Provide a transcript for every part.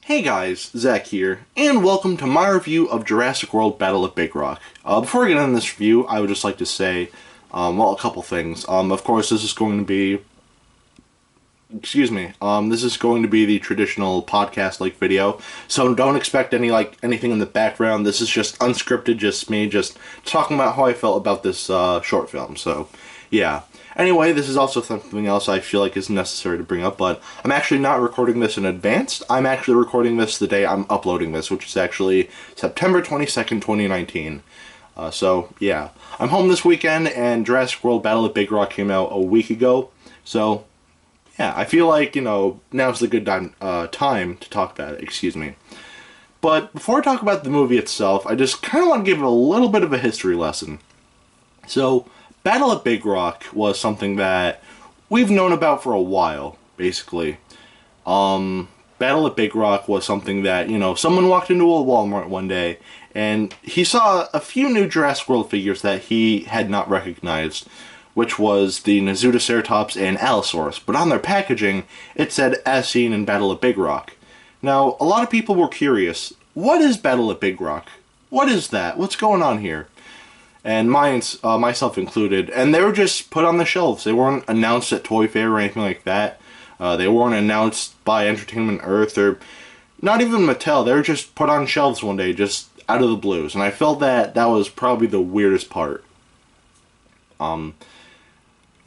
Hey guys, Zach here, and welcome to my review of Jurassic World Battle at Big Rock. Before I get into this review, I would just like to say, a couple things. Of course, this is going to be, this is going to be the traditional podcast-like video, so don't expect anything in the background. This is just unscripted, just me, just talking about how I felt about this, short film, so, yeah. Anyway, this is also something else I feel like is necessary to bring up, but I'm actually not recording this in advance. I'm actually recording this the day I'm uploading this, which is actually September 22nd, 2019. So, yeah. I'm home this weekend, and Jurassic World Battle at Big Rock came out a week ago, so, yeah, I feel like, now's the good time to talk about it, excuse me. But before I talk about the movie itself, I just kind of want to give it a little bit of a history lesson. So, Battle at Big Rock was something that we've known about for a while, basically. Battle at Big Rock was something that, someone walked into a Walmart one day, and he saw a few new Jurassic World figures that he had not recognized, which was the Nasutoceratops and Allosaurus, but on their packaging, it said, as seen in Battle at Big Rock. Now, a lot of people were curious, what is Battle at Big Rock? What is that? What's going on here? And myself included, and they were just put on the shelves. They weren't announced at Toy Fair or anything like that. They weren't announced by Entertainment Earth or not even Mattel. They were just put on shelves one day, just out of the blues. And I felt that was probably the weirdest part.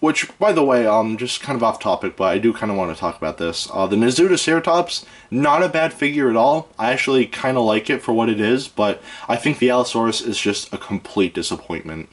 Which, by the way, just kind of off topic, but I do kind of want to talk about this. The Nasutoceratops, not a bad figure at all. I actually kind of like it for what it is, but I think the Allosaurus is just a complete disappointment.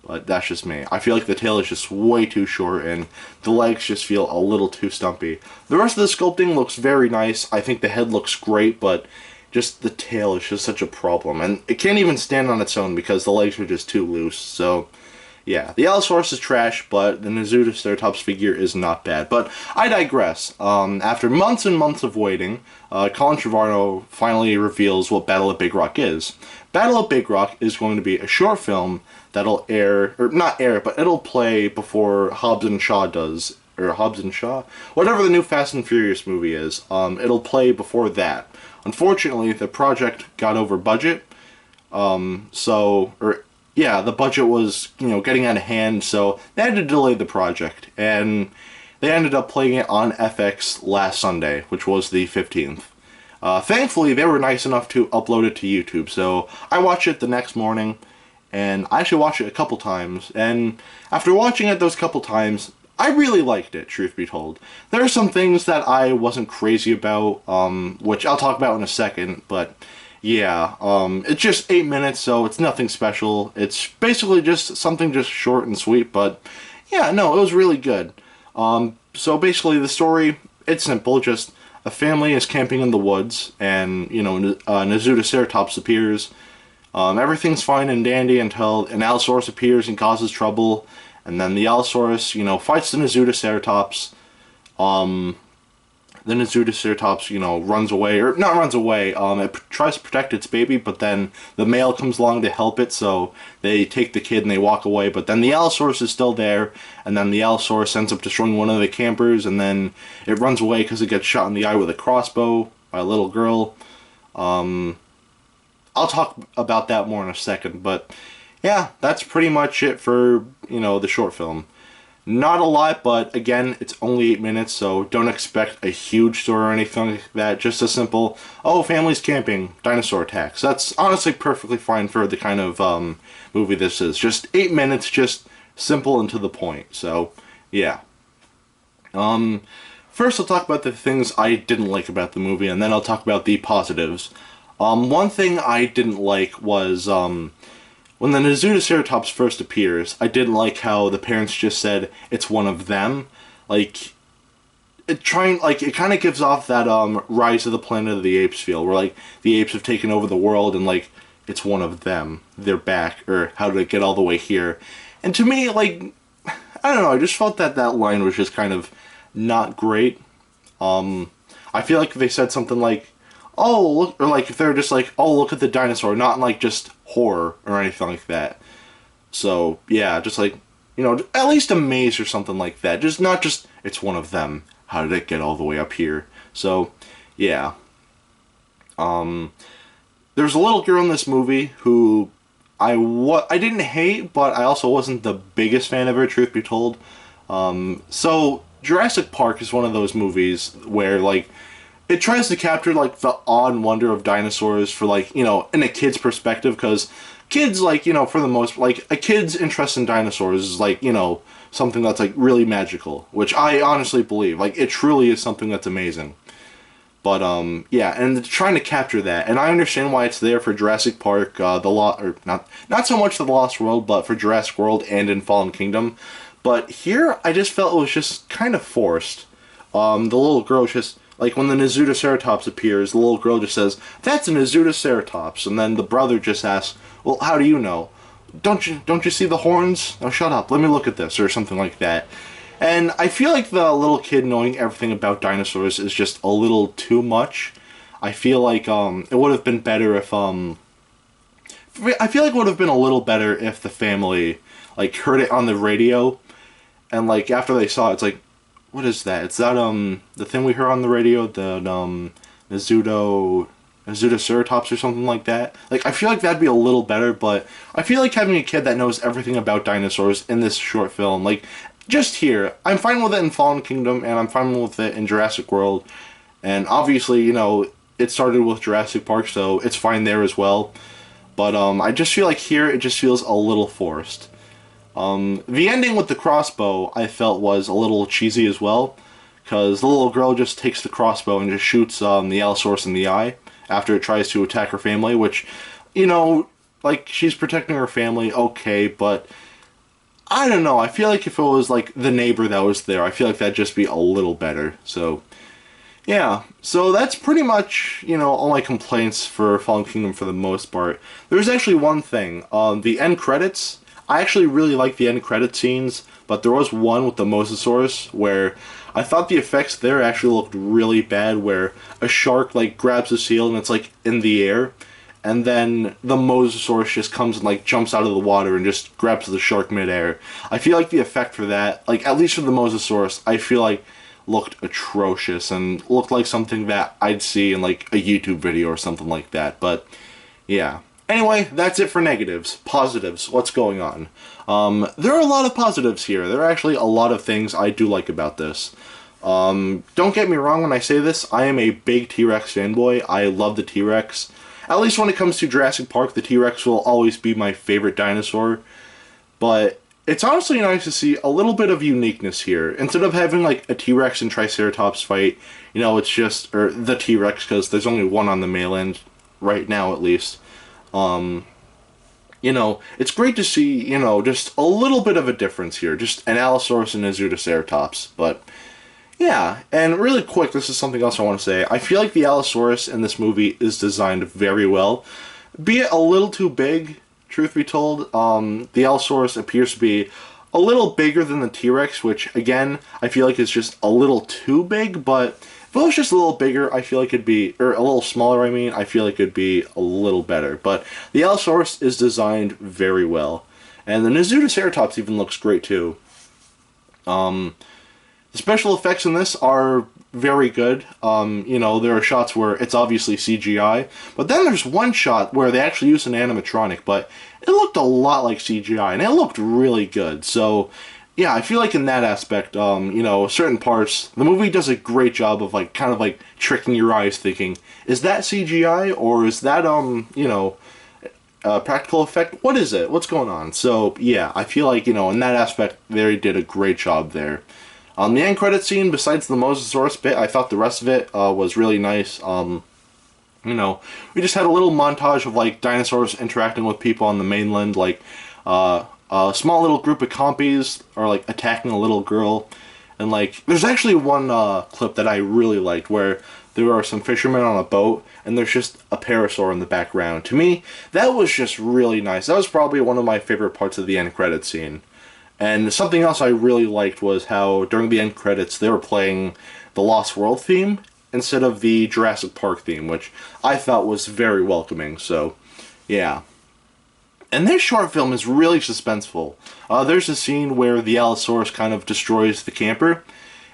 But that's just me. I feel like the tail is just way too short, and the legs just feel a little too stumpy. The rest of the sculpting looks very nice. I think the head looks great, but just the tail is just such a problem. And it can't even stand on its own because the legs are just too loose, so... yeah, the Allosaurus is trash, but the Nasutoceratops figure is not bad. But I digress. After months and months of waiting, Colin Trevorrow finally reveals what Battle at Big Rock is. Battle at Big Rock is going to be a short film that'll air, or not air, but it'll play before Hobbs and Shaw does, or Hobbs and Shaw? Whatever the new Fast and Furious movie is, it'll play before that. Unfortunately, the project got over budget, yeah, the budget was, getting out of hand, so they had to delay the project, and they ended up playing it on FX last Sunday, which was the 15th. Thankfully, they were nice enough to upload it to YouTube, so I watched it the next morning, and I actually watched it a couple times, and after watching it those couple times, I really liked it, truth be told. There are some things that I wasn't crazy about, which I'll talk about in a second, but... yeah, it's just 8 minutes, so it's nothing special. It's basically just something just short and sweet, but yeah, no, it was really good. So basically the story, it's simple, just a family is camping in the woods, and, Nasutoceratops appears. Everything's fine and dandy until an Allosaurus appears and causes trouble, and then the Allosaurus, fights the Nasutoceratops. The Nasutoceratops, runs away, or not runs away, it tries to protect its baby, but then the male comes along to help it, so they take the kid and they walk away, but then the Allosaurus is still there, and then the Allosaurus ends up destroying one of the campers, and then it runs away because it gets shot in the eye with a crossbow by a little girl. I'll talk about that more in a second, but yeah, that's pretty much it for, the short film. Not a lot, but again, it's only 8 minutes, so don't expect a huge story or anything like that. Just a simple, oh, family's camping, dinosaur attacks. That's honestly perfectly fine for the kind of movie this is. Just 8 minutes, just simple and to the point. So, yeah. First I'll talk about the things I didn't like about the movie, and then I'll talk about the positives. One thing I didn't like was, when the Nasutoceratops first appears, I didn't like how the parents just said, it's one of them. It kind of gives off that, Rise of the Planet of the Apes feel, where, the apes have taken over the world, and, it's one of them. They're back, or how did it get all the way here? And to me, I don't know, I just felt that line was just kind of not great. I feel like if they said something like, oh, look, or if they're just oh, look at the dinosaur, not just horror or anything like that. So, yeah, just at least a maze or something like that. Not just, it's one of them. How did it get all the way up here? So, yeah. There's a little girl in this movie who I didn't hate, but I also wasn't the biggest fan of her, truth be told. So Jurassic Park is one of those movies where, like, it tries to capture, like, the awe and wonder of dinosaurs for, like, you know, in a kid's perspective, because kids, like, you know, for the most, like, a kid's interest in dinosaurs is, like, you know, something that's, like, really magical, which I honestly believe. Like, it truly is something that's amazing. But, yeah, and trying to capture that, and I understand why it's there for Jurassic Park, or not so much for The Lost World, but for Jurassic World and in Fallen Kingdom. But here, I just felt it was just kind of forced. The little girl just, like, when the Nizoodoceratops appears, the little girl just says, "That's a Nizoodoceratops," and then the brother just asks, "Well, how do you know? Don't you see the horns? Oh, shut up, let me look at this," or something like that. And I feel like the little kid knowing everything about dinosaurs is just a little too much. I feel like it would have been better if I feel like it would have been a little better if the family, like, heard it on the radio, and, like, after they saw it, it's like, what is that? It's that the thing we heard on the radio, the Nizoodoceratops or something like that. Like, I feel like that'd be a little better, but I feel like having a kid that knows everything about dinosaurs in this short film, like, just here, I'm fine with it in Fallen Kingdom, and I'm fine with it in Jurassic World, and obviously, you know, it started with Jurassic Park, so it's fine there as well. But I just feel like here it just feels a little forced. The ending with the crossbow I felt was a little cheesy as well, because the little girl just takes the crossbow and just shoots the Allosaurus in the eye after it tries to attack her family, which, you know, like, she's protecting her family, okay, but I don't know, I feel like if it was, like, the neighbor that was there, I feel like that'd just be a little better, so yeah, so that's pretty much, you know, all my complaints for Fallen Kingdom for the most part. There's actually one thing, the end credits, I actually really like the end credit scenes, but there was one with the Mosasaurus where I thought the effects there actually looked really bad, where a shark, like, grabs a seal and it's, like, in the air, and then the Mosasaurus just comes and, like, jumps out of the water and just grabs the shark midair. I feel like the effect for that, like, at least for the Mosasaurus, I feel like looked atrocious and looked like something that I'd see in, like, a YouTube video or something like that, but yeah. Anyway, that's it for negatives. Positives, what's going on? There are a lot of positives here. There are actually a lot of things I do like about this. Don't get me wrong when I say this, I am a big T-Rex fanboy. I love the T-Rex. At least when it comes to Jurassic Park, the T-Rex will always be my favorite dinosaur. But it's honestly nice to see a little bit of uniqueness here. Instead of having, like, a T-Rex and Triceratops fight, you know, it's just, or the T-Rex, because there's only one on the mainland, right now at least. You know, it's great to see, you know, just a little bit of a difference here. Just an Allosaurus and a Nizoodoceratops. But, yeah, and really quick, this is something else I want to say. I feel like the Allosaurus in this movie is designed very well. Be it a little too big, truth be told, the Allosaurus appears to be a little bigger than the T-Rex, which, again, I feel like is just a little too big, but if it was just a little bigger, I feel like it'd be, or a little smaller, I mean, I feel like it'd be a little better. But the Allosaurus is designed very well. And the Nizoodoceratops even looks great, too. The special effects in this are very good. You know, there are shots where it's obviously CGI, but then there's one shot where they actually use an animatronic, but it looked a lot like CGI, and it looked really good. So, yeah, I feel like in that aspect, you know, certain parts, the movie does a great job of, like, kind of, like, tricking your eyes thinking, is that CGI, or is that, you know, practical effect? What is it? What's going on? So, yeah, I feel like, you know, in that aspect, they did a great job there. The end credit scene, besides the Mosasaurus bit, I thought the rest of it was really nice. You know, we just had a little montage of, like, dinosaurs interacting with people on the mainland, like, a small little group of compies are, like, attacking a little girl, and, like, there's actually one clip that I really liked where there are some fishermen on a boat, and there's just a parasaur in the background. To me, that was just really nice. That was probably one of my favorite parts of the end credit scene. And something else I really liked was how, during the end credits, they were playing the Lost World theme instead of the Jurassic Park theme, which I thought was very welcoming, so, yeah. And this short film is really suspenseful. There's a scene where the Allosaurus kind of destroys the camper,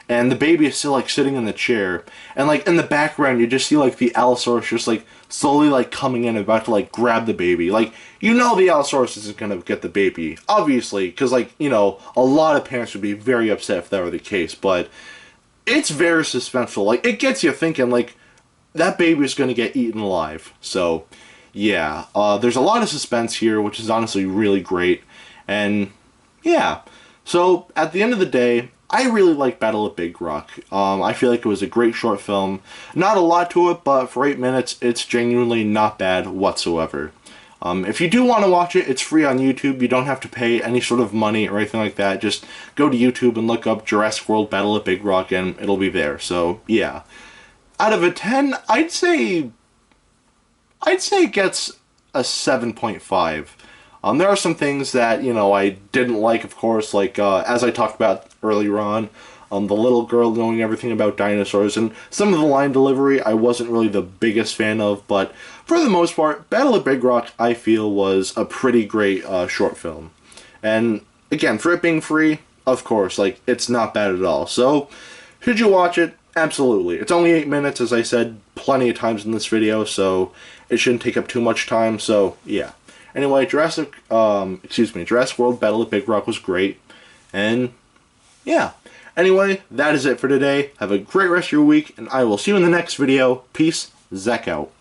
and the baby is still like sitting in the chair, and like in the background you just see like the Allosaurus just like slowly like coming in, about to like grab the baby. Like, you know, the Allosaurus isn't gonna get the baby, obviously, because like, you know, a lot of parents would be very upset if that were the case, but it's very suspenseful. Like, it gets you thinking, like, that baby is gonna get eaten alive. So yeah, there's a lot of suspense here, which is honestly really great. And yeah, so at the end of the day, I really like Battle at Big Rock. I feel like it was a great short film. Not a lot to it, but for 8 minutes, it's genuinely not bad whatsoever. If you do want to watch it, it's free on YouTube. You don't have to pay any sort of money or anything like that. Just go to YouTube and look up Jurassic World Battle at Big Rock, and it'll be there. So yeah, out of a 10, I'd say it gets a 7.5. There are some things that, you know, I didn't like, of course, like, as I talked about earlier on, the little girl knowing everything about dinosaurs, and some of the line delivery I wasn't really the biggest fan of, but for the most part, Battle at Big Rock, I feel, was a pretty great short film. And, again, for it being free, of course, like, it's not bad at all. So, should you watch it? Absolutely. It's only 8 minutes, as I said plenty of times in this video, so it shouldn't take up too much time, so, yeah. Anyway, Jurassic World Battle at Big Rock was great, and yeah. Anyway, that is it for today. Have a great rest of your week, and I will see you in the next video. Peace, Zach out.